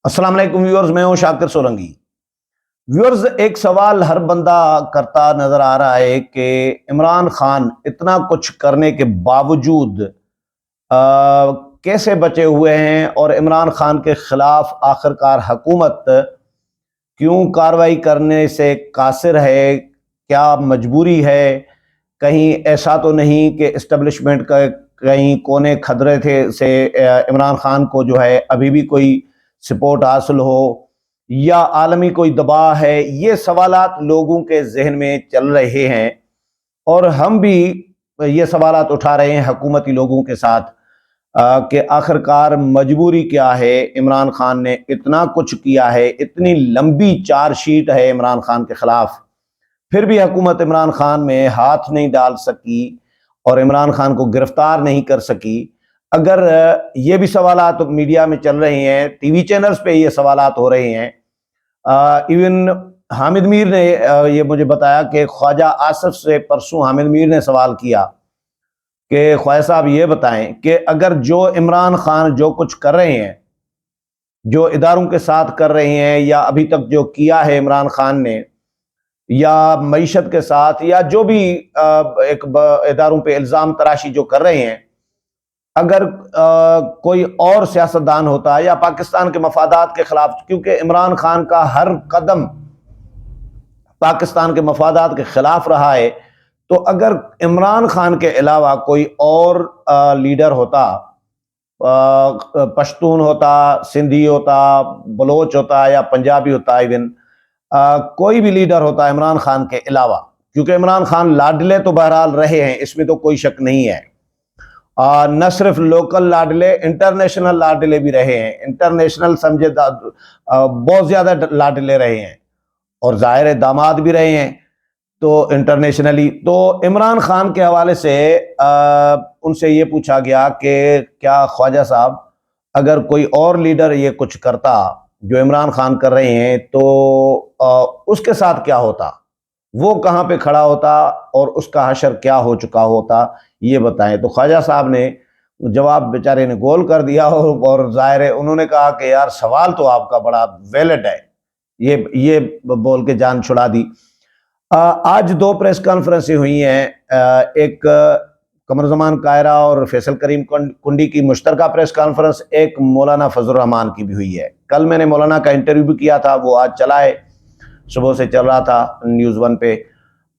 अस्सलाम वालेकुम व्यूअर्स, मैं हूं शाकिर सोलंकी। व्यूअर्स, एक सवाल हर बंदा करता नजर आ रहा है कि इमरान खान इतना कुछ करने के बावजूद कैसे बचे हुए हैं और इमरान खान के खिलाफ आखिरकार हुकूमत क्यों कार्रवाई करने से कासिर है? क्या मजबूरी है? कहीं ऐसा तो नहीं कि इस्टेब्लिशमेंट का कहीं कोने खदरे थे से इमरान खान को जो है अभी भी कोई सपोर्ट हासिल हो, या आलमी कोई दबाव है? ये सवालात लोगों के जहन में चल रहे हैं और हम भी ये सवालात उठा रहे हैं हुकूमती लोगों के साथ कि आखिरकार मजबूरी क्या है। इमरान खान ने इतना कुछ किया है, इतनी लंबी चार्जशीट है इमरान खान के खिलाफ, फिर भी हुकूमत इमरान खान में हाथ नहीं डाल सकी और इमरान खान को गिरफ्तार नहीं कर सकी। अगर ये भी सवालात तो मीडिया में चल रहे हैं, टीवी चैनल्स पे ये सवालात हो रहे हैं। इवन हामिद मीर ने ये मुझे बताया कि ख्वाजा आसिफ से परसों हामिद मीर ने सवाल किया कि ख्वाजा साहब ये बताएं कि अगर जो इमरान खान जो कुछ कर रहे हैं, जो इदारों के साथ कर रहे हैं, या अभी तक जो किया है इमरान खान ने, या मईशत के साथ, या जो भी एक इदारों पे इल्ज़ाम तराशी जो कर रहे हैं, अगर कोई और सियासतदान होता या पाकिस्तान के मफादात के खिलाफ, क्योंकि इमरान खान का हर कदम पाकिस्तान के मफादात के खिलाफ रहा है, तो अगर इमरान खान के अलावा कोई और लीडर होता, पश्तून होता, सिंधी होता, बलोच होता, या पंजाबी होता, इवन कोई भी लीडर होता इमरान खान के अलावा, क्योंकि इमरान खान लाडले तो बहरहाल रहे हैं, इसमें तो कोई शक नहीं है। न सिर्फ लोकल लाडले, इंटरनेशनल लाडले भी रहे हैं। इंटरनेशनल समझे बहुत ज्यादा लाडले रहे हैं, और जाहिर है दामाद भी रहे हैं, तो इंटरनेशनली। तो इमरान खान के हवाले से उनसे ये पूछा गया कि क्या ख्वाजा साहब, अगर कोई और लीडर ये कुछ करता जो इमरान खान कर रहे हैं, तो उसके साथ क्या होता, वो कहाँ पे खड़ा होता और उसका हशर क्या हो चुका होता, ये बताएं। तो ख्वाजा साहब ने जवाब बेचारे ने गोल कर दिया, और जाहिर है उन्होंने कहा कि यार सवाल तो आपका बड़ा वैलिड है, ये बोल के जान छुड़ा दी। आज दो प्रेस कॉन्फ्रेंसें हुई हैं, एक कमरजमान कायरा और फैसल करीम कुंडी की मुश्तरका प्रेस कॉन्फ्रेंस, एक मौलाना फजल रहमान की भी हुई है। कल मैंने मौलाना का इंटरव्यू भी किया था, वो आज चला है, सुबह से चल रहा था न्यूज़ वन पे,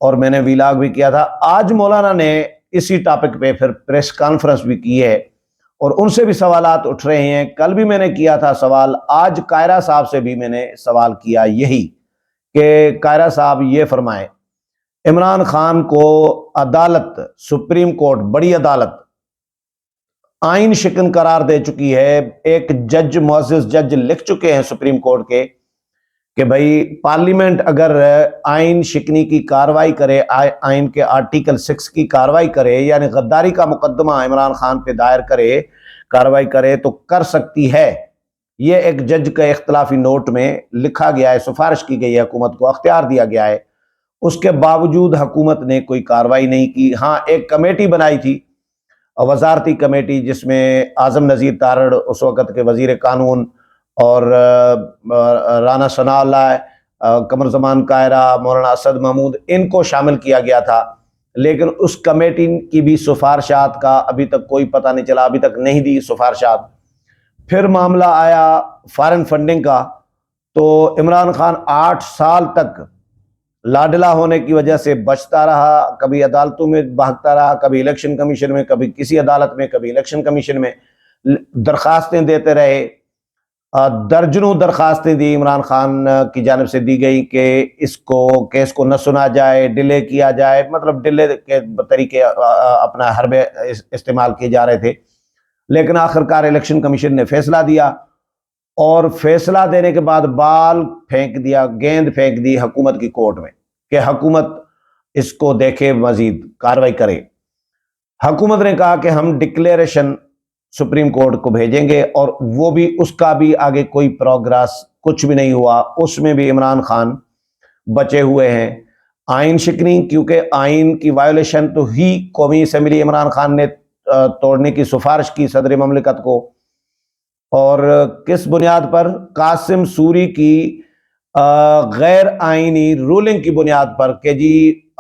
और मैंने वीलाग भी किया था। आज मौलाना ने इसी टॉपिक पे फिर प्रेस कॉन्फ्रेंस भी की है और उनसे भी सवालात उठ रहे हैं। कल भी मैंने किया था सवाल, आज कायरा साहब से भी मैंने सवाल किया यही कि कायरा साहब ये फरमाएं, इमरान खान को अदालत, सुप्रीम कोर्ट, बड़ी अदालत आइन शिकन करार दे चुकी है। एक जज, मुअज़्ज़िज़ जज लिख चुके हैं सुप्रीम कोर्ट के कि भाई पार्लियामेंट अगर आइन शिकनी की कार्रवाई करे, आइन के आर्टिकल 6 की कार्रवाई करे, यानी गद्दारी का मुकदमा इमरान खान पे दायर करे, कार्रवाई करे, तो कर सकती है। ये एक जज के इख्तलाफी नोट में लिखा गया है, सिफारिश की गई है, हुकूमत को अख्तियार दिया गया है। उसके बावजूद हुकूमत ने कोई कार्रवाई नहीं की। हाँ, एक कमेटी बनाई थी, वजारती कमेटी, जिसमें आजम नज़ीर तारड़ उस वक़्त के वज़ीर कानून, और राना सनाउल्लाह, कमर जमान कायरा, मौलाना असद महमूद, इनको शामिल किया गया था। लेकिन उस कमेटी की भी सिफारिशात का अभी तक कोई पता नहीं चला, अभी तक नहीं दी सिफारिशात। फिर मामला आया फॉरेन फंडिंग का, तो इमरान खान 8 साल तक लाडला होने की वजह से बचता रहा, कभी अदालतों में भागता रहा, कभी इलेक्शन कमीशन में, कभी किसी अदालत में, कभी इलेक्शन कमीशन में दरखास्तें देते रहे। दर्जनों दरखास्तें दी इमरान खान की जानिब से दी गई कि इसको केस को न सुना जाए, डिले किया जाए, मतलब डिले के तरीके अपना हरबे इस्तेमाल किए जा रहे थे। लेकिन आखिरकार इलेक्शन कमीशन ने फैसला दिया, और फैसला देने के बाद बाल फेंक दिया, गेंद फेंक दी हुकूमत की कोर्ट में कि हुकूमत इसको देखे, मजीद कार्रवाई करे। हुकूमत ने कहा कि हम डिक्लेरेशन सुप्रीम कोर्ट को भेजेंगे, और वो भी, उसका भी आगे कोई प्रोग्रेस कुछ भी नहीं हुआ। उसमें भी इमरान खान बचे हुए हैं। आइन शिकनी, क्योंकि आइन की वायोलेशन तो ही कौमी असम्बली इमरान खान ने तोड़ने की सिफारिश की सदर ममलिकत को, और किस बुनियाद पर? कासिम सूरी की गैर आईनी रूलिंग की बुनियाद पर कि जी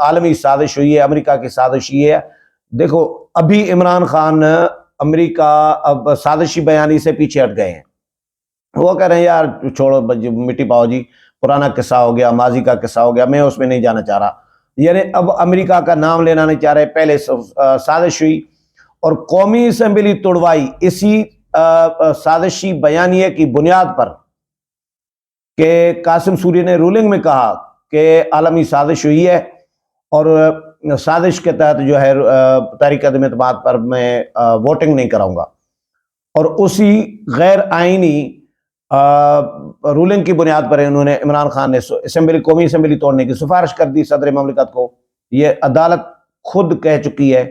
आलमी साजिश हुई है, अमेरिका की साजिश हुई है। देखो अभी इमरान खान अमेरिका अब साजिशी बयानी से पीछे हट गए हैं। वो कह रहे हैं यार छोड़ो मिट्टी पाओ जी, पुराना किस्सा हो गया, माजी का किस्सा हो गया, मैं उसमें नहीं जाना चाह रहा। यानी अब अमेरिका का नाम लेना नहीं चाह रहे। पहले साजिश हुई और कौमी असेंबली तोड़वाई इसी साजिशी बयानिए की बुनियाद पर कि कासिम सूरी ने रूलिंग में कहा कि आलमी साजिश हुई है और साजिश के तहत जो है तहरीक अदम एतमाद पर मैं वोटिंग नहीं कराऊंगा। और उसी गैर आईनी रूलिंग की बुनियाद पर इन्होंने इमरान खान ने असेंबली कौमी असेंबली तोड़ने की सिफारिश कर दी सदर ममलिकत को। ये अदालत खुद कह चुकी है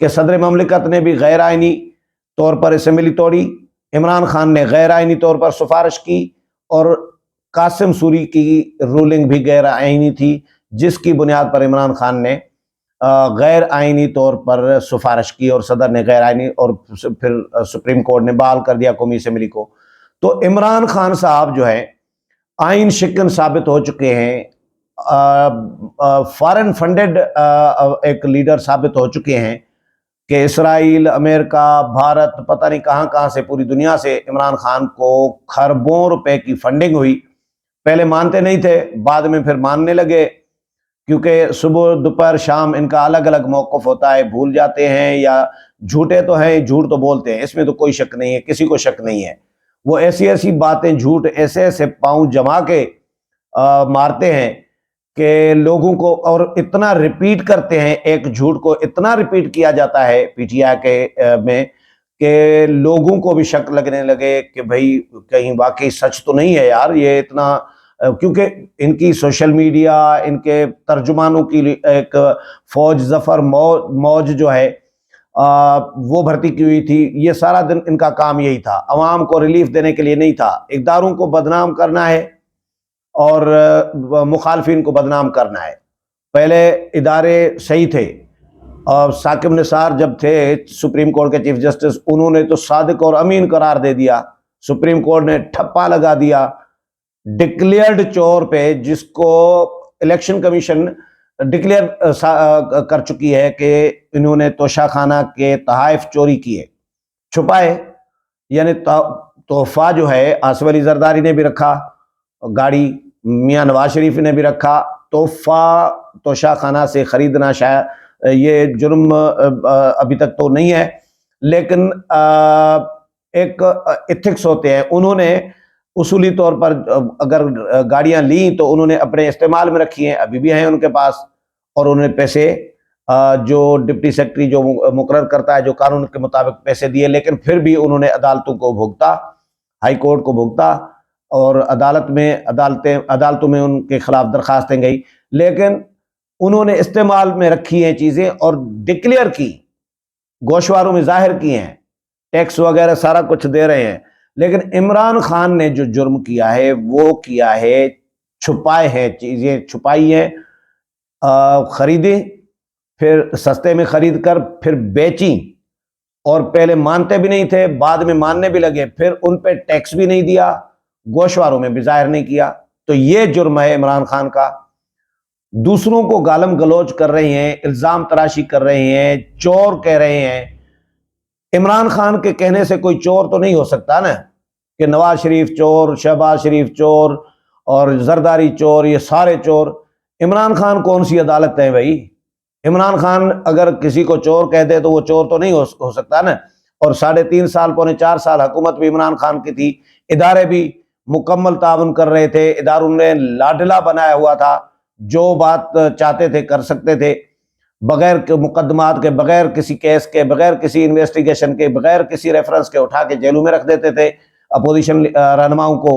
कि सदर ममलिकत ने भी गैर आईनी तौर पर असेंबली तोड़ी, इमरान खान ने गैर आईनी तौर पर सिफारिश की और कासिम सूरी की रूलिंग भी गैर आईनी थी, जिसकी बुनियाद पर इमरान खान ने गैर आईनी तौर पर सिफारिश की और सदर ने गैर आईनी और फिर सुप्रीम कोर्ट ने बहाल कर दिया कौमी असेंबली को। तो इमरान खान साहब जो है आइन शिकन साबित हो चुके हैं, फॉरेन फंडेड एक लीडर साबित हो चुके हैं कि इसराइल, अमेरिका, भारत, पता नहीं कहां कहां से, पूरी दुनिया से इमरान खान को खरबों रुपए की फंडिंग हुई। पहले मानते नहीं थे, बाद में फिर मानने लगे, क्योंकि सुबह दोपहर शाम इनका अलग अलग मौक़िफ़ होता है, भूल जाते हैं या झूठे तो हैं, झूठ तो बोलते हैं, इसमें तो कोई शक नहीं है, किसी को शक नहीं है। वो ऐसी ऐसी बातें, झूठ ऐसे ऐसे पाँव जमा के मारते हैं कि लोगों को, और इतना रिपीट करते हैं, एक झूठ को इतना रिपीट किया जाता है पीटीआई के में कि लोगों को भी शक लगने लगे कि भाई कहीं वाकई सच तो नहीं है यार ये इतना, क्योंकि इनकी सोशल मीडिया, इनके तर्जुमानों की एक फौज, जफर मौज जो है वो भर्ती की हुई थी। ये सारा दिन इनका काम यही था, अवाम को रिलीफ देने के लिए नहीं था, इक़दारों को बदनाम करना है और मुखालफिन को बदनाम करना है। पहले इदारे सही थे और साकिब निसार जब थे सुप्रीम कोर्ट के चीफ जस्टिस, उन्होंने तो सादिक और अमीन करार दे दिया, सुप्रीम कोर्ट ने ठप्पा लगा दिया डिक्लेयर्ड चोर पे, जिसको इलेक्शन कमीशन डिक्लेयर कर चुकी है कि इन्होंने तोशाखाना के तहाइफ चोरी किए, छुपाए। यानी तोहफा जो है आसिफ अली जरदारी ने भी रखा, गाड़ी मियां नवाज शरीफ ने भी रखा, तोहफा तोशाखाना से खरीदना शायद ये जुर्म अभी तक तो नहीं है, लेकिन एक इथिक्स होते हैं। उन्होंने उसूली तौर पर अगर गाड़ियां ली तो उन्होंने अपने इस्तेमाल में रखी हैं, अभी भी हैं उनके पास, और उन्होंने पैसे जो डिप्टी सेक्रेटरी जो मुकर्रर करता है, जो कानून के मुताबिक पैसे दिए, लेकिन फिर भी उन्होंने अदालतों को भुगता, हाई कोर्ट को भुगता और अदालतों में उनके खिलाफ दरखास्तें गई, लेकिन उन्होंने इस्तेमाल में रखी हैं चीज़ें और डिक्लेयर की, गोशवारों में जाहिर की हैं, टैक्स वगैरह सारा कुछ दे रहे हैं। लेकिन इमरान खान ने जो जुर्म किया है वो किया है, छुपाए हैं चीज़ें, छुपाई हैं, खरीदी, फिर सस्ते में खरीद कर फिर बेची, और पहले मानते भी नहीं थे, बाद में मानने भी लगे, फिर उन पे टैक्स भी नहीं दिया, गोशवारों में भी जाहिर नहीं किया। तो ये जुर्म है इमरान खान का। दूसरों को गालम गलौज कर रहे हैं, इल्जाम तराशी कर रहे हैं, चोर कह रहे हैं। इमरान खान के कहने से कोई चोर तो नहीं हो सकता ना, कि नवाज शरीफ चोर, शहबाज शरीफ चोर और जरदारी चोर, ये सारे चोर। इमरान खान कौन सी अदालत है भाई? इमरान खान अगर किसी को चोर कह दे तो वो चोर तो नहीं हो सकता ना। और 3.5 साल, पौने 4 साल हुकूमत भी इमरान खान की थी, इदारे भी मुकम्मल ताउन कर रहे थे, इदारों ने लाडला बनाया हुआ था, जो बात चाहते थे कर सकते थे, बगैर मुकदमात के, बगैर किसी केस के, बगैर किसी इन्वेस्टिगेशन के, बगैर किसी रेफरेंस के उठा के जेलों में रख देते थे अपोजिशन रहनुमाओं को,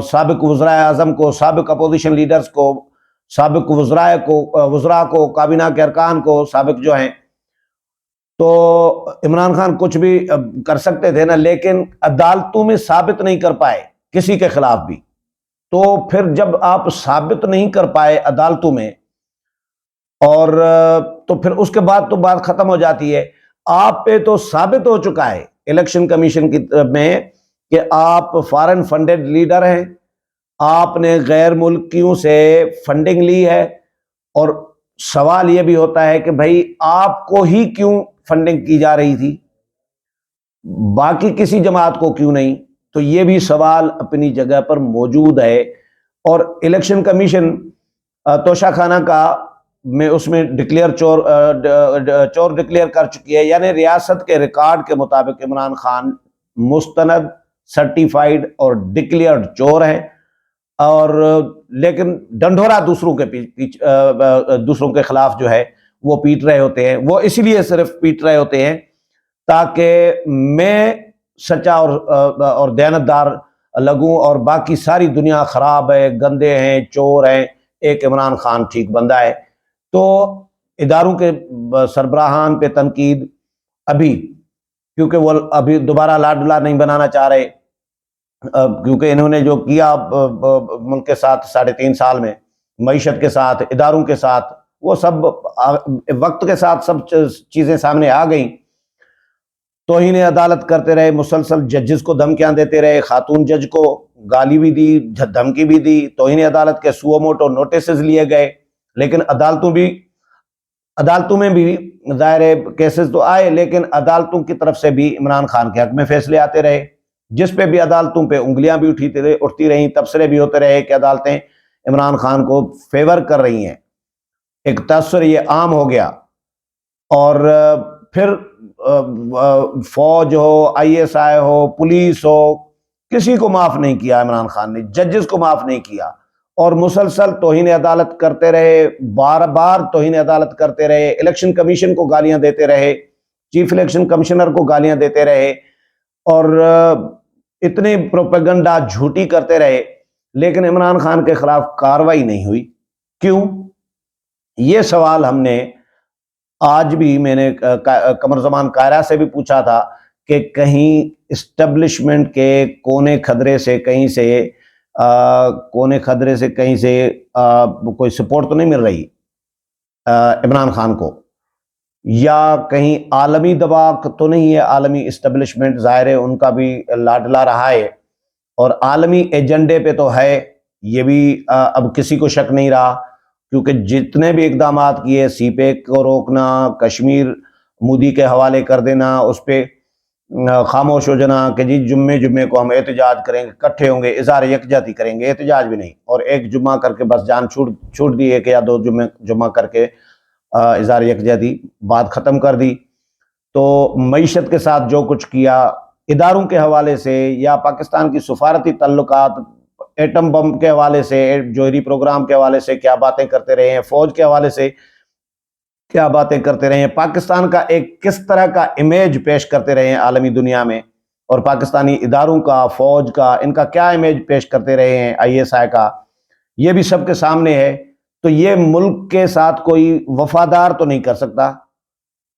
साबिक वज़राए आज़म को, साबिक अपोजिशन लीडर्स को, साबिक वज़रा को, काबीना के अरकान को, साबिक जो हैं। तो इमरान खान कुछ भी कर सकते थे ना, लेकिन अदालतों में साबित नहीं कर पाए किसी के खिलाफ भी। तो फिर जब आप साबित नहीं कर पाए अदालतों में, और तो फिर उसके बाद तो बात खत्म हो जाती है। आप पे तो साबित हो चुका है इलेक्शन कमीशन की में कि आप फॉरेन फंडेड लीडर हैं, आपने गैर मुल्कियों से फंडिंग ली है, और सवाल यह भी होता है कि भाई आपको ही क्यों फंडिंग की जा रही थी, बाकी किसी जमात को क्यों नहीं। तो ये भी सवाल अपनी जगह पर मौजूद है। और इलेक्शन कमीशन तोशाखाना का में उसमें चोर डिक्लेयर कर चुकी है, यानी रियासत के रिकॉर्ड के मुताबिक इमरान खान मुस्तनद, सर्टिफाइड और डिक्लेयर्ड चोर है। और लेकिन डंडोरा दूसरों दूसरों के खिलाफ जो है वो पीट रहे होते हैं। वो इसलिए सिर्फ पीट रहे होते हैं ताकि मैं सच्चा और दयानतदार लगूं, और बाकी सारी दुनिया खराब है, गंदे हैं, चोर हैं, एक इमरान खान ठीक बंदा है। तो इदारों के सरबराहान पे तनकीद अभी, क्योंकि वो अभी दोबारा लाडला नहीं बनाना चाह रहे, क्योंकि इन्होंने जो किया मुल्क के साथ 3.5 साल में, मईशत के साथ, इदारों के साथ, वो सब वक्त के साथ सब चीज़ें सामने आ गई। तौहीन अदालत करते रहे, मुसलसल जजेस को धमकियां देते रहे, खातून जज को गाली भी दी, धमकी भी दी, तौहीन अदालत के सुओ मोटो नोटिस लिए गए। लेकिन अदालतों में भी दायरे केसेस तो आए, लेकिन अदालतों की तरफ से भी इमरान खान के हक में फैसले आते रहे, जिस पे भी अदालतों पे उंगलियां भी उठती रहीं, तबसरे भी होते रहे कि अदालतें इमरान खान को फेवर कर रही हैं। एक तस्वर ये आम हो गया। और फिर फौज हो, ISI हो, पुलिस हो, किसी को माफ नहीं किया इमरान खान ने, जजेस को माफ नहीं किया, और मुसलसल तौहीन अदालत करते रहे, बार बार तौहीन अदालत करते रहे, इलेक्शन कमीशन को गालियां देते रहे, चीफ इलेक्शन कमिश्नर को गालियां देते रहे, और इतने प्रोपेगेंडा झूठी करते रहे, लेकिन इमरान खान के खिलाफ कार्रवाई नहीं हुई। क्यों? ये सवाल हमने आज भी, मैंने कमरजमान कायरा से भी पूछा था कि कहीं इस्टेब्लिशमेंट के कोने खदरे से कहीं से कोई सपोर्ट तो नहीं मिल रही इमरान खान को, या कहीं आलमी दबाव तो नहीं है। आलमी इस्टेब्लिशमेंट ज़ाहिर है उनका भी लाडला रहा है, और आलमी एजेंडे पे तो है, ये भी अब किसी को शक नहीं रहा, क्योंकि जितने भी इकदाम किए, सीपेक को रोकना, कश्मीर मोदी के हवाले कर देना, उस पर खामोश हो जाना कि जी जुम्मे को हम एहतजाज करेंगे, इकट्ठे होंगे, इज़हार यकजहती करेंगे, एहतजाज भी नहीं, और एक जुम्मा करके बस जान छूट दी, एक या 2 जुम्मा करके इज़हार यकजहती बात ख़त्म कर दी। तो मईशत के साथ जो कुछ किया, इदारों के हवाले से, या पाकिस्तान की सफारती तल्लुकात, एटम बम के हवाले से, जोहरी प्रोग्राम के हवाले से क्या बातें करते रहे हैं, फौज के हवाले से क्या बातें करते रहे हैं, पाकिस्तान का एक किस तरह का इमेज पेश करते रहे हैं आलमी दुनिया में, और पाकिस्तानी इदारों का, फौज का, इनका क्या इमेज पेश करते रहे हैं, ISI का, ये भी सबके सामने है। तो ये मुल्क के साथ कोई वफादार तो नहीं कर सकता,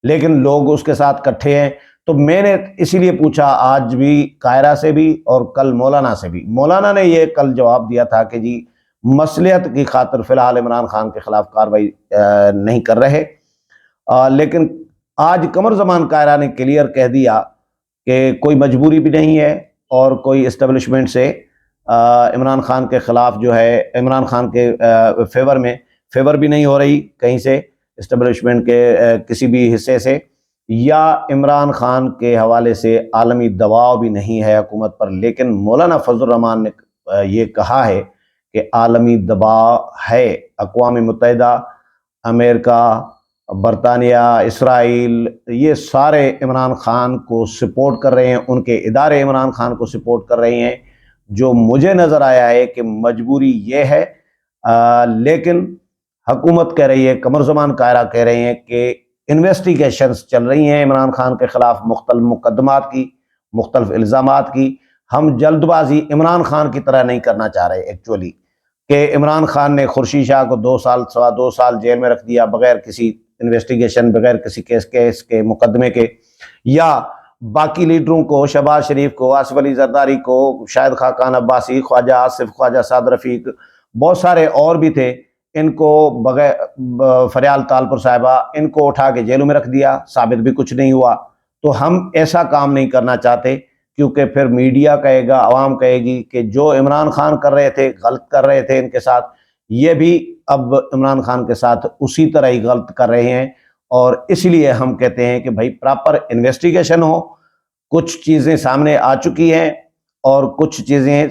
लेकिन लोग उसके साथ इकट्ठे हैं। तो मैंने इसीलिए पूछा आज भी कायरा से भी और कल मौलाना से भी। मौलाना ने ये कल जवाब दिया था कि जी मसलियत की खातिर फ़िलहाल इमरान खान के ख़िलाफ़ कार्रवाई नहीं कर रहे, लेकिन आज कमर ज़मान कायरा ने क्लियर कह दिया कि कोई मजबूरी भी नहीं है, और कोई इस्टेब्लिशमेंट से इमरान खान के ख़िलाफ़ जो है, इमरान खान के फेवर भी नहीं हो रही कहीं से, इस्टेब्लिशमेंट के किसी भी हिस्से से, या इमरान खान के हवाले से आलमी दबाव भी नहीं है हुकूमत पर। लेकिन मौलाना फजल रहमान ने ये कहा है कि आलमी दबाव है, अक़वाम मुत्तहिदा, अमेरिका, बरतानिया, इसराइल, ये सारे इमरान खान को सपोर्ट कर रहे हैं, उनके इदारे इमरान खान को सपोर्ट कर रहे हैं। जो मुझे नज़र आया है कि मजबूरी ये है, लेकिन हुकूमत कह रही है, कमर ज़मान कायरा कह रहे हैं कि इन्वेस्टिगेशंस चल रही हैं इमरान खान के ख़िलाफ़, मुख्तलिफ मुकदमात की, मुख्तलिफ इल्ज़ामात की। हम जल्दबाजी इमरान खान की तरह नहीं करना चाह रहे एक्चुअली, कि इमरान खान ने खुर्शीद शाह को 2 साल, सवा 2 साल जेल में रख दिया बगैर किसी इन्वेस्टिगेशन, बगैर किसी केस के मुकदमे के, या बाकी लीडरों को, शहबाज शरीफ को, आसिफ अली जरदारी को, शाहिद खाकान अब्बासी, ख्वाजा आसिफ, ख्वाजा साद रफ़ीक, बहुत सारे और भी थे, इनको बगैर फरियाल तालपुर साहिबा, इनको उठा के जेलों में रख दिया, साबित भी कुछ नहीं हुआ। तो हम ऐसा काम नहीं करना चाहते क्योंकि फिर मीडिया कहेगा, आवाम कहेगी कि जो इमरान खान कर रहे थे, गलत कर रहे थे इनके साथ, ये भी अब इमरान खान के साथ उसी तरह ही गलत कर रहे हैं। और इसलिए हम कहते हैं कि भाई प्रॉपर इन्वेस्टिगेशन हो। कुछ चीज़ें सामने आ चुकी हैं और कुछ चीज़ें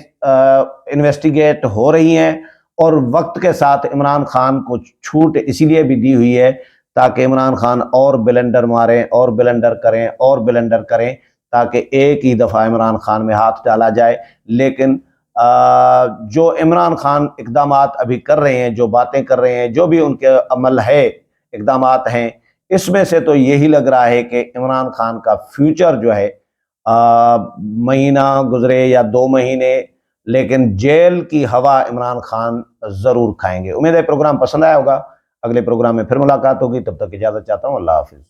इन्वेस्टिगेट हो रही हैं, और वक्त के साथ इमरान खान को छूट इसीलिए भी दी हुई है ताकि इमरान खान और ब्लेंडर मारें और ब्लेंडर करें और ब्लेंडर करें, ताकि एक ही दफ़ा इमरान खान में हाथ डाला जाए। लेकिन जो इमरान खान इकदामात अभी कर रहे हैं, जो बातें कर रहे हैं, जो भी उनके अमल है, इकदामात हैं, इसमें से तो यही लग रहा है कि इमरान खान का फ्यूचर जो है, महीना गुजरे या 2 महीने, लेकिन जेल की हवा इमरान खान ज़रूर खाएंगे। उम्मीद है प्रोग्राम पसंद आया होगा। अगले प्रोग्राम में फिर मुलाकात होगी, तब तक इजाज़त चाहता हूँ। अल्लाह हाफिज़।